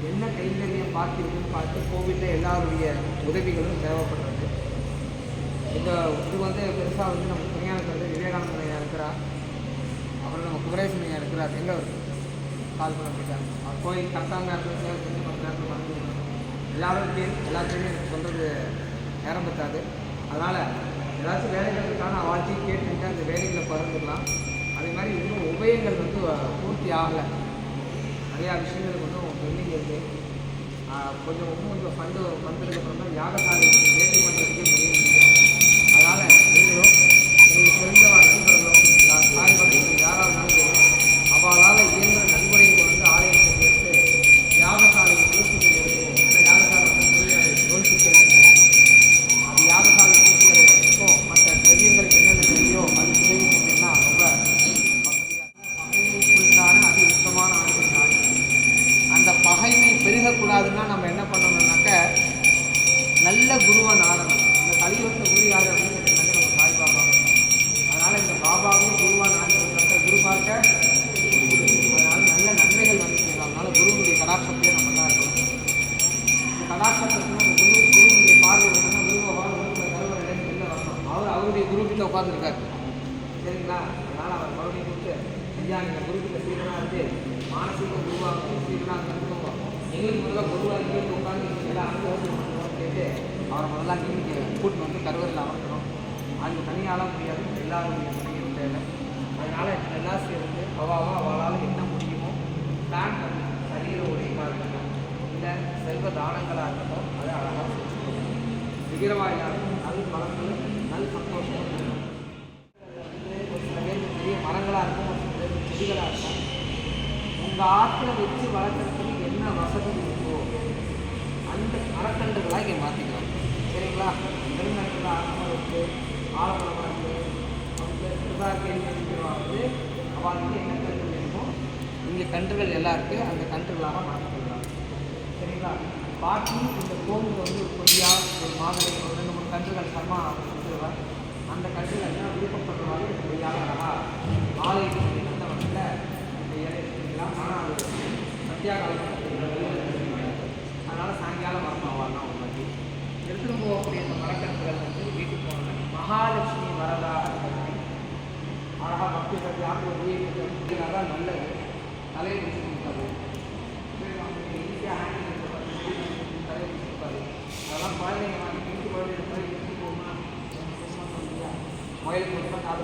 என்ன கைங்கரியம் பார்த்துருக்குன்னு பார்த்து கோவிலில் எல்லாருடைய உதவிகளும் தேவைப்படுறது. இது வந்து பெருசாக வந்து நம்ம துணையாக வந்து விவேகானந்த ஐயா இருக்கிறார், அப்புறம் நம்ம குமரேசன் ஐயா இருக்கிறார். எங்கே கால் பண்ண போயிட்டாங்க. அவர் கோயில் கரெக்டாக நேரத்தில் சேவை செஞ்சு கொஞ்சம் நேரத்தில் வந்து எல்லாத்தையுமே எனக்கு சொல்கிறது நேரம் பற்றாது. அதனால் ஏதாச்சும் வேலைகளுக்கான வாழ்க்கையை கேட்டுட்டு அந்த வேலைகளை பகிர்ந்துக்கலாம். அதே மாதிரி இன்னும் உபயங்கள் வந்து பூர்த்தி ஆகலை, நிறையா விஷயங்களுக்கு வந்து பெண்டிங் இருக்குது. கொஞ்சம் ஃபண்டு வந்ததுக்கப்புறம் தான் யாகசாலை வேலை பண்ணுறதுக்கே முடியும். அதனால் நீங்களும் உங்களுக்கு தெரிஞ்ச நண்பர்களோ தாய் மக்கள் யாராவது அவளால் இயன்ற நன்கொடையை வந்து ஆலயத்தை சேர்த்து யாகசாலையை பூர்த்தி செய்யணும். யாகசாலை அது யாகசாலை பூர்த்தி மற்ற திரவியங்களுக்கு என்னென்ன தேவையோ அது உதவி செஞ்சோம்னா ரொம்ப பகைமைக்குள்ளான அதி உச்சமான ஆட்சி. அந்த பகைமை பெருகக்கூடாதுன்னா நம்ம என்ன பண்ணணும்னாக்க நல்ல குருவை நாடணும். இந்த கலியுக உட்காந்துருக்காரு. சரிங்களா? அதனால் அவர் மறுபடியும் கொடுத்து ஐயா இந்த குருக்கிட்ட சீரனாக இருந்து மானசீக குருவாக சீரனாக இருந்துக்கோங்க, எங்களுக்கு முதல்ல குருவாக இங்கேருந்து உட்காந்து எல்லாம் அனுபவம் கேட்டு அவரை முதல்ல இங்கே கூட்டின்னு வந்து கருவறையில் அமர்த்தணும். அது தனியால முடியாது, எல்லாருடைய துணையும் தேவை. அதனால் எல்லாம் சேர்ந்து அவளால் என்ன முடியுமோ பிளான் பண்ணி சரீர உழைப்பாக இருக்கட்டும், இல்லை செல்வ தானங்களாக இருக்கட்டும், அதை அழகாக செஞ்சுக்கணும். விகிரமாக இல்லாமல் நல்ல பலன்களும் நல்ல சந்தோஷமும் இருக்கும். ஒரு சில பேருக்கு பெரிய மரங்களாக இருக்கும், ஒரு சில பேருக்கு செடிகளாக இருக்கும். உங்கள் ஆற்றில் வச்சு வளர்க்குறதுக்கு என்ன வசதி இருக்கோ அந்த மரக்கன்றுகளாக இங்கே மாற்றிக்கலாம். சரிங்களா? நெருங்கத்தில் ஆரம்பமாக இருக்குது, ஆலமரமாக இருக்குது, வந்து சிறுதார்கேள்வி அவளுக்கு என்ன கன்றுகள் வேணுமோ இங்கே கன்றுகள் எல்லாம் இருக்குது, அந்த கன்றுகளாக மாற்றிக்கலாம். சரிங்களா? பாட்டி இந்த கோவில் வந்து ஒரு கொடியாக ஒரு மாதிரி ஒரு 2-3 கன்றுகள் சர்மா கொடுத்துருவார். அந்த கன்றுகள் விருப்பப்படுறவாறு கொடியாக அழகாக ஆலயத்துக்கு அந்த வகையில் இந்த இலை எடுத்துக்கலாம். ஆனால் அது மத்தியாகாலம் அதனால் சாயங்காலம் வரமாவாள்னா ஒரு மாதிரி எடுத்துகிட்டு போகக்கூடிய அந்த மரக்கன்றுகள் வந்து வீட்டுக்கு போனாங்க. மகாலட்சுமி வரதாக அழகாக பக்தி பற்றி ஆண்டு உயிரினால தான் நல்லது. தலையை வச்சு கொடுத்தாரு ஈஸியாக ஹேண்டில் தலையை வச்சு கொடுப்பாரு. அதெல்லாம் குழந்தைங்க வாங்கி வீட்டு குழந்தைங்க மாதிரி எடுத்து போகணும்னா முயல் போட்டுனா காது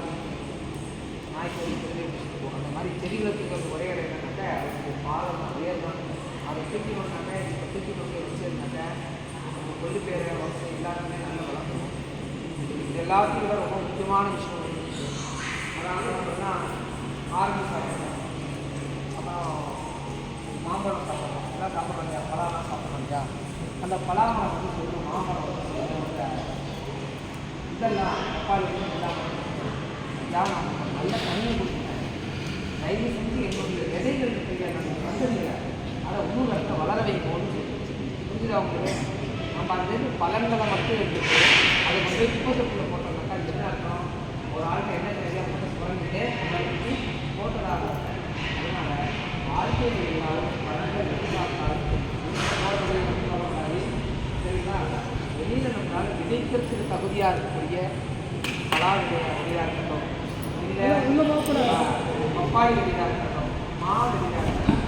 நாய்க்கறி செடியை வச்சுட்டு போகும். அந்த மாதிரி செடிகளுக்கு வந்து ஒரே இடம் என்னன்னாக்கா அதுக்கு பாலம் தான் வேர் தான். அதை தூக்கினோம்னாக்கா இப்போ தூக்கி கொண்டு வச்சுருந்தாக்கா நம்ம கொல்லு பேரை வசதி எல்லாருமே நல்லா வளர்க்கணும். இது எல்லாத்தையும் விட ரொம்ப முக்கியமான விஷயம் இருக்குது. அதாவது ஆரம்பி சாப்பிட்றோம், அப்புறம் மாம்பழம் சாப்பிட்றோம், எல்லாம் சாப்பிட்றோம் இல்லையா, பலாலாம் சாப்பிட்றோம் இல்லையா. அந்த பலாமரம் வந்து சொல்லுவோம் மாம்பழம் இதெல்லாம் தப்பாளி எல்லாமே யாரும் நல்ல தண்ணி கொடுக்குறேன். தயவு செஞ்சு என்னுடைய விதைகள் இருக்கிற வசதியில் அதை உள்ளூரத்தை வளர வைக்கணும்னு புரிஞ்சுது அவங்களுக்கு. நம்ம அந்த பலன்களை மட்டும் எடுத்துட்டு அதை வந்து டிபாசிட்டில் போட்டோம்னாக்கா என்ன அர்த்தம், ஒரு ஆளுக்கு என்ன தேவையாக மட்டும் குறைஞ்சிட்டு உங்களுக்கு போட்டதாக. அதனால் வாழ்க்கையில் இருந்தாலும் பலன்கள் எதிர்பார்த்தாலும் சரிங்களா? வெளியில் நம்மளால் விதைக்கிறதுக்கு தகுதியாக இருக்கக்கூடிய பலாவுடைய வழியாக இருக்கட்டும், இல்லை பப்பாளி வழியாக இருக்கட்டும், மாவு வழியாக இருக்கட்டும்,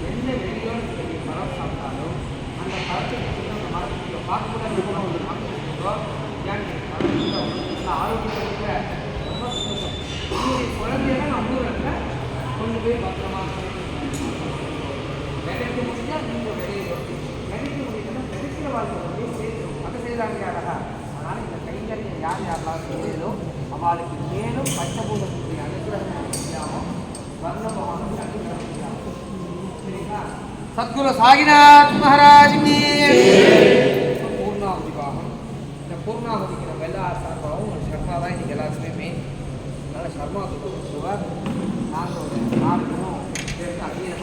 எந்த வெளியோ இருக்கக்கூடிய பழம் சாப்பிட்டாலும் அந்த பழத்துக்கு அந்த மரத்துக்கு பார்க்கக்கூட ஒரு மரத்துக்கு ஆரோக்கியத்தை ரொம்ப சந்தோஷம். உங்களுடைய குழந்தையெல்லாம் நான் ஊரில் கொண்டு போய் பத்திரமா விதைக்க முடிஞ்சால் நீங்கள் விதையிடும், விதைக்க முடியலன்னா விதைக்கிற வாழ்க்கை வந்து சேர்த்துடும். அதை செய்கிறாங்க அழகா. அதனால் இந்த கைங்கரியம் யார் யாரெல்லாம் செய்தோ அவளுக்கு மேலும் பஞ்சபூதத்துடைய அனுகிரகம் செய்யாமல் வர்ணபவானுக்கு அனுகிரகம் செய்யாமல். சரிங்களா? சத்குரு சாகிநாத் மகாராஜ் பூர்ணாவதி பாகம். இந்த பூர்ணாவதிக்கு நம்ம எல்லா சார்பாகவும் ஒரு சர்மா தான் இன்றைக்கி எல்லாத்துலேயுமே மெயின். அதனால் சர்மா கொடுத்துருவார். நாங்கள் ஒரு 4 தினம் சேர்த்து அங்கேயே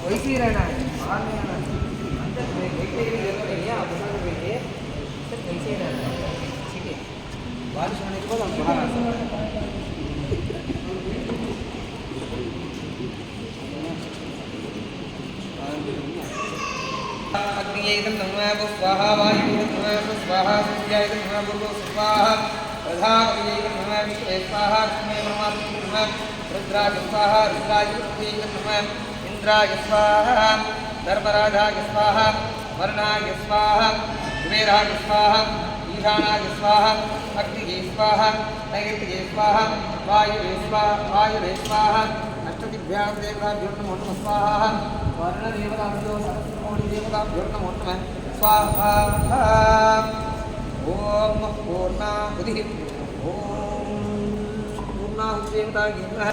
வைக்கிறேன் நான் அந்த வைக்கிறேன் அப்படிதான் போயிட்டு வைக்கிறேன் சரி बारिश होने के बाद हम बाहर आ सकते हैं. अग्नियैदं नमः स्वाहा वायुयैदं नमः स्वाहा सूर्यायैदं नमः भूर्भुवः स्वाहा प्रधानयैदं नमः विष्णवे स्वाहा लक्ष्मी परमात्मने नमः रुद्राय स्वाहा रुद्राय नमः इंद्राय स्वाहा धर्मराजाय स्वाहा वर्णाय स्वाहा कुबेराय स्वाहा ईशानाय स्वाहा अग्निये स्वाहा नैऋत्ये स्वाहा वायुवे स्वाहा अष्टदिग्भ्यां देवताभ्यो नमो नमः स्वाहा वर्णदेवताभ्यो सहस्रकोटिदेवताभ्यो नमो नमः स्वाहा. ओम पूर्णाहुतिः ओम पूर्णाहुतिदेवताभ्यो नमः.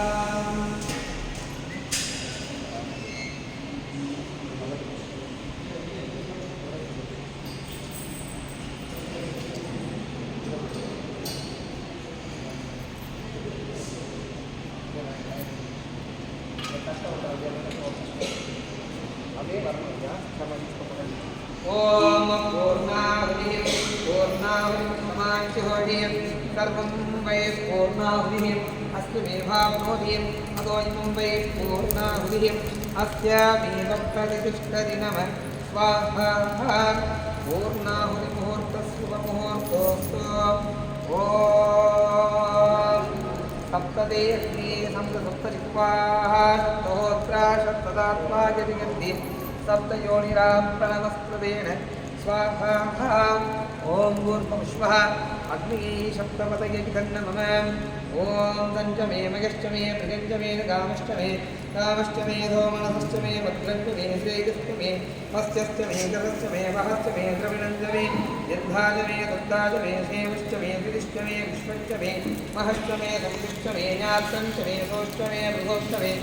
ओम पूर्णाहुतिः पूर्णाहुतिः सर्वं वै पूर्णाहुतिः अस्मिमेवाप्नोति अतोऽयं वै पूर्णाहुतिः अस्यामेव प्रतिष्ठति नमः स्वाहा. பூர்ணாஹுதி முகூர்த்தஸ்ய முகூர்த்தோஸ்து ஓம் சப்ததே அக்னி சப்தரிக்வாः சப்தஹோத்ரா சப்ததாத்மா ஜதிகந்தி சப்தயோனிராம் பிரணவஸ்துதேன स्वाहा ओम भूर्भुवः अग्निः सप्तपदये विधन्नमः ओम दञ्च मे मयश्च मे प्रजञ्च मे गामश्च मे धोमनसश्च मे भद्रञ्च मे श्रेयश्च मे मत्स्यश्च मे गतश्च मे वहश्च मे द्रविणञ्च मे यद्धाज मे दत्ताज मे सेवश्च मे विदिश्च मे विश्वश्च मे महश्च मे संविश्च मे ज्ञात्रञ्च मे सोश्च मे मृगोश्च मे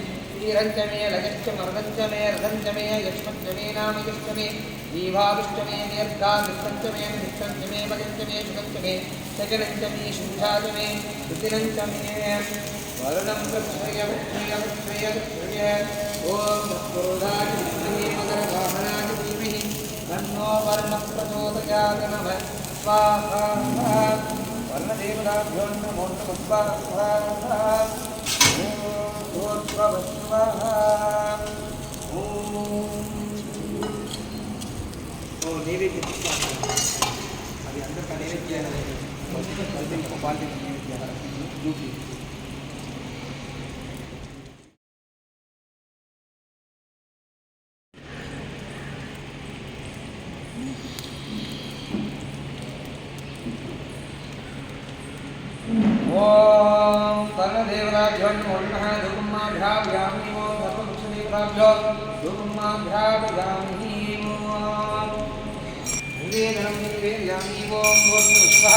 वीरञ्च मे लगश्च मर्दञ्च मे रथञ्च मे यश्वञ्च मे नामयश्च मे जीवाविश्च मे दीर्घाविश्वञ्च मे निष्ठञ्च मे मगञ्च मे शुभञ्च मे सकलञ्च मे शुद्धाच मे रुचिरञ्च मे वर्णं प्रक्षयवक्षयवक्षयवक्षय ॐ तत्पुरुषाय विद्महे मकरवाहनाय धीमहि तन्नो वर्णः प्रचोदयात् नमः स्वाहा वर्णदेवताभ्यो नमो नमः स्वाहा नैवेद्य अभी अंदर का नैवेद्य है बाल्टी में नैवेद्य दूसरी ओम कर्णदेवताभ्यो नमो नमः धूमाभ्यामि ओम धर्मवृक्षदेवताभ्यो धूमाभ्यामि ओम निवेदनं निवेदयामि ओम भूर्भुवः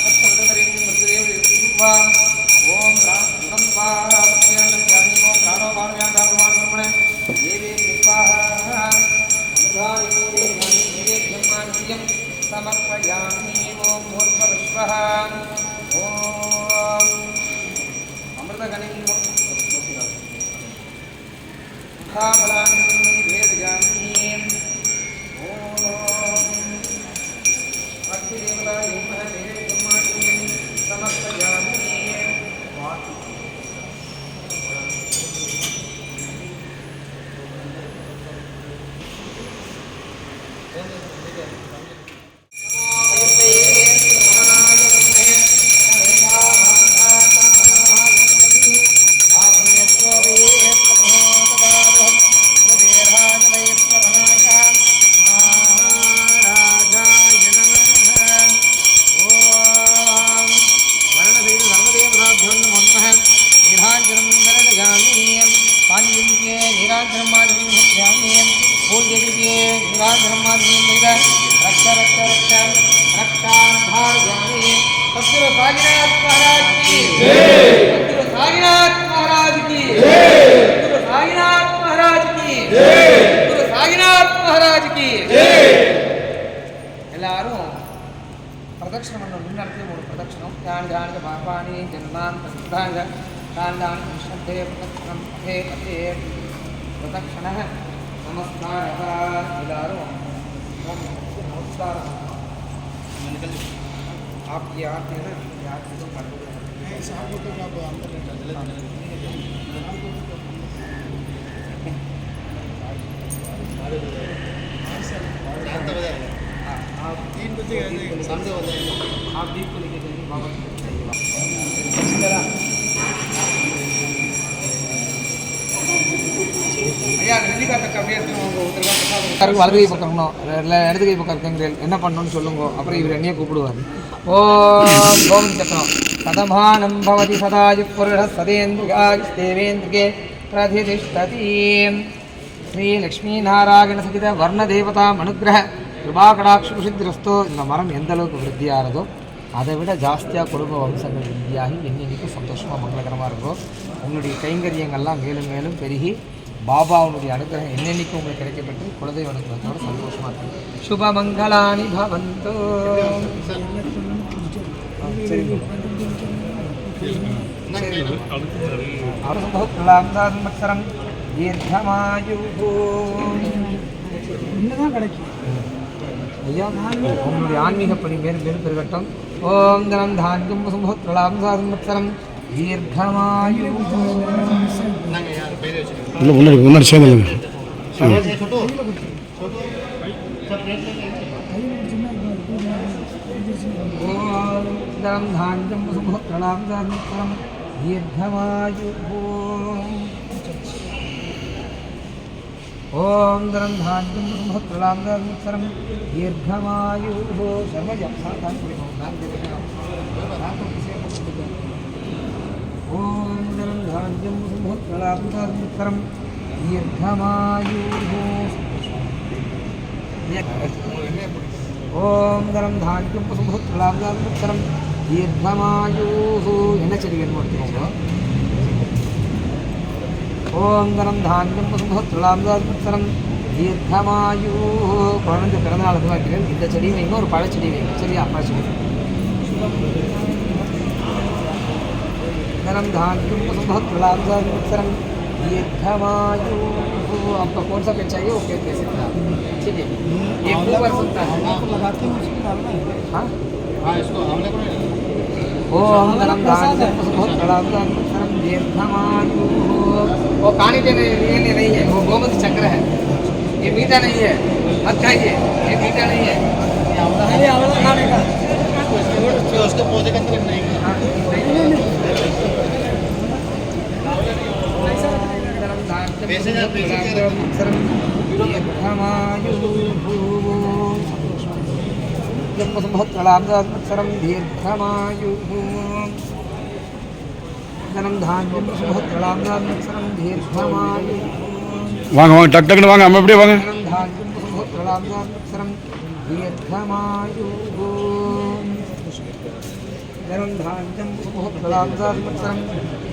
तत्सवितुर्वरेण्यं भर्गदेवदेवस्य ओम रामं पारयामि ओम प्राणो पारयामि देवी स्वाहा अमृतानि निवेद्यं समर्पयामि ओम भूर्भुवः ओम अमृतगणिं मुखाबलानि भेदयामि ओम अग्निदेवताय नमः नैवेद्यं समर्पयामि प्रदक्षिण प्रदक्षिण ध्यान पापानी जन्मान प्रसिद्धांग दान श्रद्धे प्रदक्षिण पथे पथे प्रदक्षिण नमस्कार नमस्कार आपकी आरती है ना आरती तो कर आप 3 बजे सामने हो जाएंगे आप दीप को लेके जाइए बाबा ஐயா நெல்லிக்காய் அப்படியே எடுத்துருவாங்க வலது கை பக்கம் இல்லை இடது கை பக்கம் இருக்கீங்க என்ன பண்ணணும்னு சொல்லுங்க அப்புறம் இவர் என்னையே கூப்பிடுவார் ஓம் கோவிந்த் சக்கரம் சதமானம் பவதி சதாயு புருஷ சதேந்திரிகாய் தேவேந்திரிகே பிரதிஷ்டதி ஸ்ரீ லக்ஷ்மி நாராயண சகித வர்ண தேவதா அனுகிரக கிருபாகடாட்சிரஸ்தோ இந்த மரம் எந்த அளவுக்கு விருத்தியாகிறதோ அதை விட ஜாஸ்தியாக குடும்ப வம்சங்கள் விருத்தியாகி என்னென்னைக்கும் சந்தோஷமாக மங்களகரமாக இருக்கும். உங்களுடைய கைங்கரியங்கள்லாம் மேலும் மேலும் பெருகி பாபாவுடைய அனுகிரகம் என்னென்னைக்கும் உங்களுக்கு கிடைக்கப்பட்டு குலதெய்வ அனுகிரகத்தோட சந்தோஷமாக இருக்கும். சுபமங்களானி பவந்தோ. சரி தீர்க்கமாயு இன்னதான் கிடைக்கும் ஐயா. உங்களுடைய ஆன்மீக பணி மேலும் மேலும் பெருகட்டும். ஓம் தனம் தான்யம் சம்பத்ரலாம் சாசம்பத்சரம் தீர்க்கமாயு. முன்னாடி சேர்ந்து सरोज है छोटू छोटू सब प्लेट लेके ஓம் தரம் தாஞ்சம் சுபத்ரலாம் தரம் தீர்க்கமாயு ஓம் தரம் தாஞ்சம் சுபத்ரலாம் தரம் தீர்க்கமாயு சர்வஜம் சாதான் ஓம் தரம் தாஞ்சம் சுபத்ரலாம் தரம் தீர்க்கமாயு ஓம் தரம் தாஞ்சம் சுபத்ரலாம் தீர்க்கமாயு என்ன செடி வேணும் எடுத்துக்கோங்க ஓம் தரம் தாஞ்சம் சுபத்ரலாம் தீர்க்கமாயு குழந்தை பிறந்தநாள் அதுவாக்கிறேன் இந்த செடி வைங்க ஒரு பழச்செடி வைங்க சரியா பழச்செடி தரம் தாஞ்சம் சுபத்ரலாம் दीर्घमायु आपका कौन सा पेड़ चाहिए वो पेड़ दे सकता है ठीक है एक ऊपर सकता है लगाते हैं उसको डालना है हाँ हाँ इसको आंवले को ओम धर्म धान्यम सुभद्रलाभं दीर्घमायु वो पानी देने लिए नहीं है वो गोमती चक्र है ये मीठा नहीं है मत खाइए ये मीठा नहीं है ये आंवला खाने का उसको पौधे के अंदर नहीं दीर्घमायुः दीर्घमायुः धनं धान्यं सुभद्रलाभं दीर्घमायुः வாங்க வாங்க டக் டக்குன்னு வாங்க அம்மா அப்படியே வாங்க धनं धान्यं सुभद्रलाभं दीर्घमायुः धनं धान्यं सुभद्रलाभं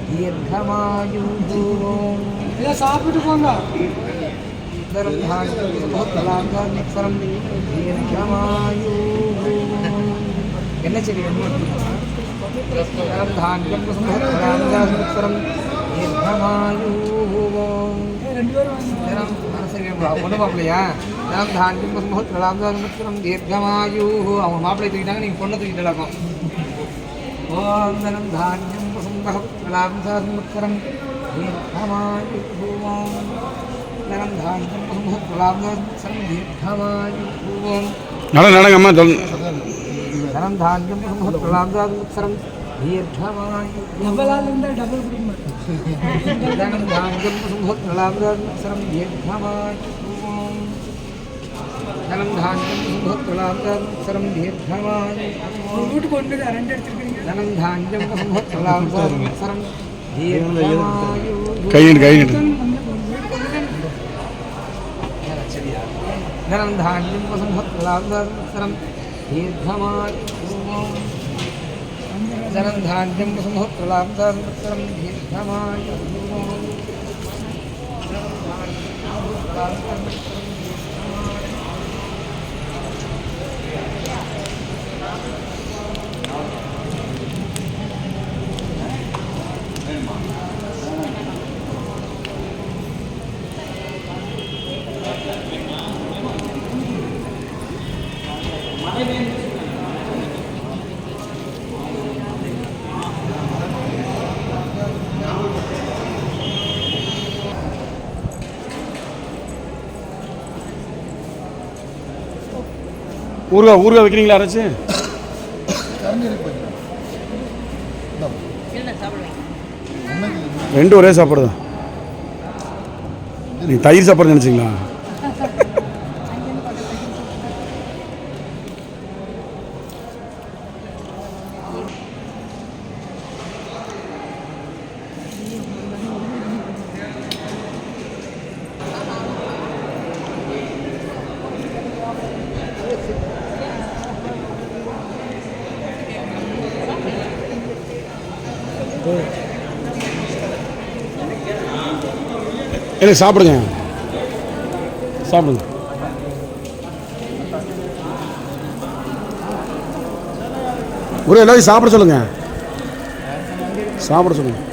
दीर्घमायुः இல்லை சாப்பிட்டு போங்க धनं धान्यं सुभद्रलाभं दीर्घमायुः என்ன செடி धनं धान्यं सुभद्रलाभं दीर्घमायुः பொண்ணு மாப்பிள்ளையா தனம் தாண்டியம் சுபத்ரலாபம் தீர்க்கமாயு அவங்க மாப்பிள்ளை தூக்கிட்டாங்க நீங்கள் பொண்ணை தூக்கிட்டு ஓம் தனம் தானியம் சுபத்ரலாபம் தீர்க்கமாயு தனம் தானியம் சுபத்ரலாபம் தீர்க்கமாயு நடங்க அம்மா சொல் தனம் தானியம் சுபத்ரலாபம் दीर्घमायु डबल आलूंदा डबल ग्रुप में धनं धान्यं सुभद्रलाभं दीर्घमायु धनं धान्यं सुभद्रलाभं दीर्घमायु फ्रूट கொண்டு அரண்டை எடுத்துக்கிறீங்க धनं धान्यं सुभद्रलाभं दीर्घमायु கை நீட்டு धनं धान्यं सुभद्रलाभं दीर्घमायु धनं धान्यं सुभद्रलाभं दीर्घमायु ஊறுகாய் வைக்கிறீங்களா அரைச்சு ரெண்டும் ஒரே சாப்பாடு தான் நீங்கள் தயிர் சாப்பாடு நினச்சிங்களா இல்லை சாப்பிடுங்க சாப்பிடுங்க ஒரு எல்லாத்தையும் சாப்பிட சொல்லுங்க சாப்பிட சொல்லுங்க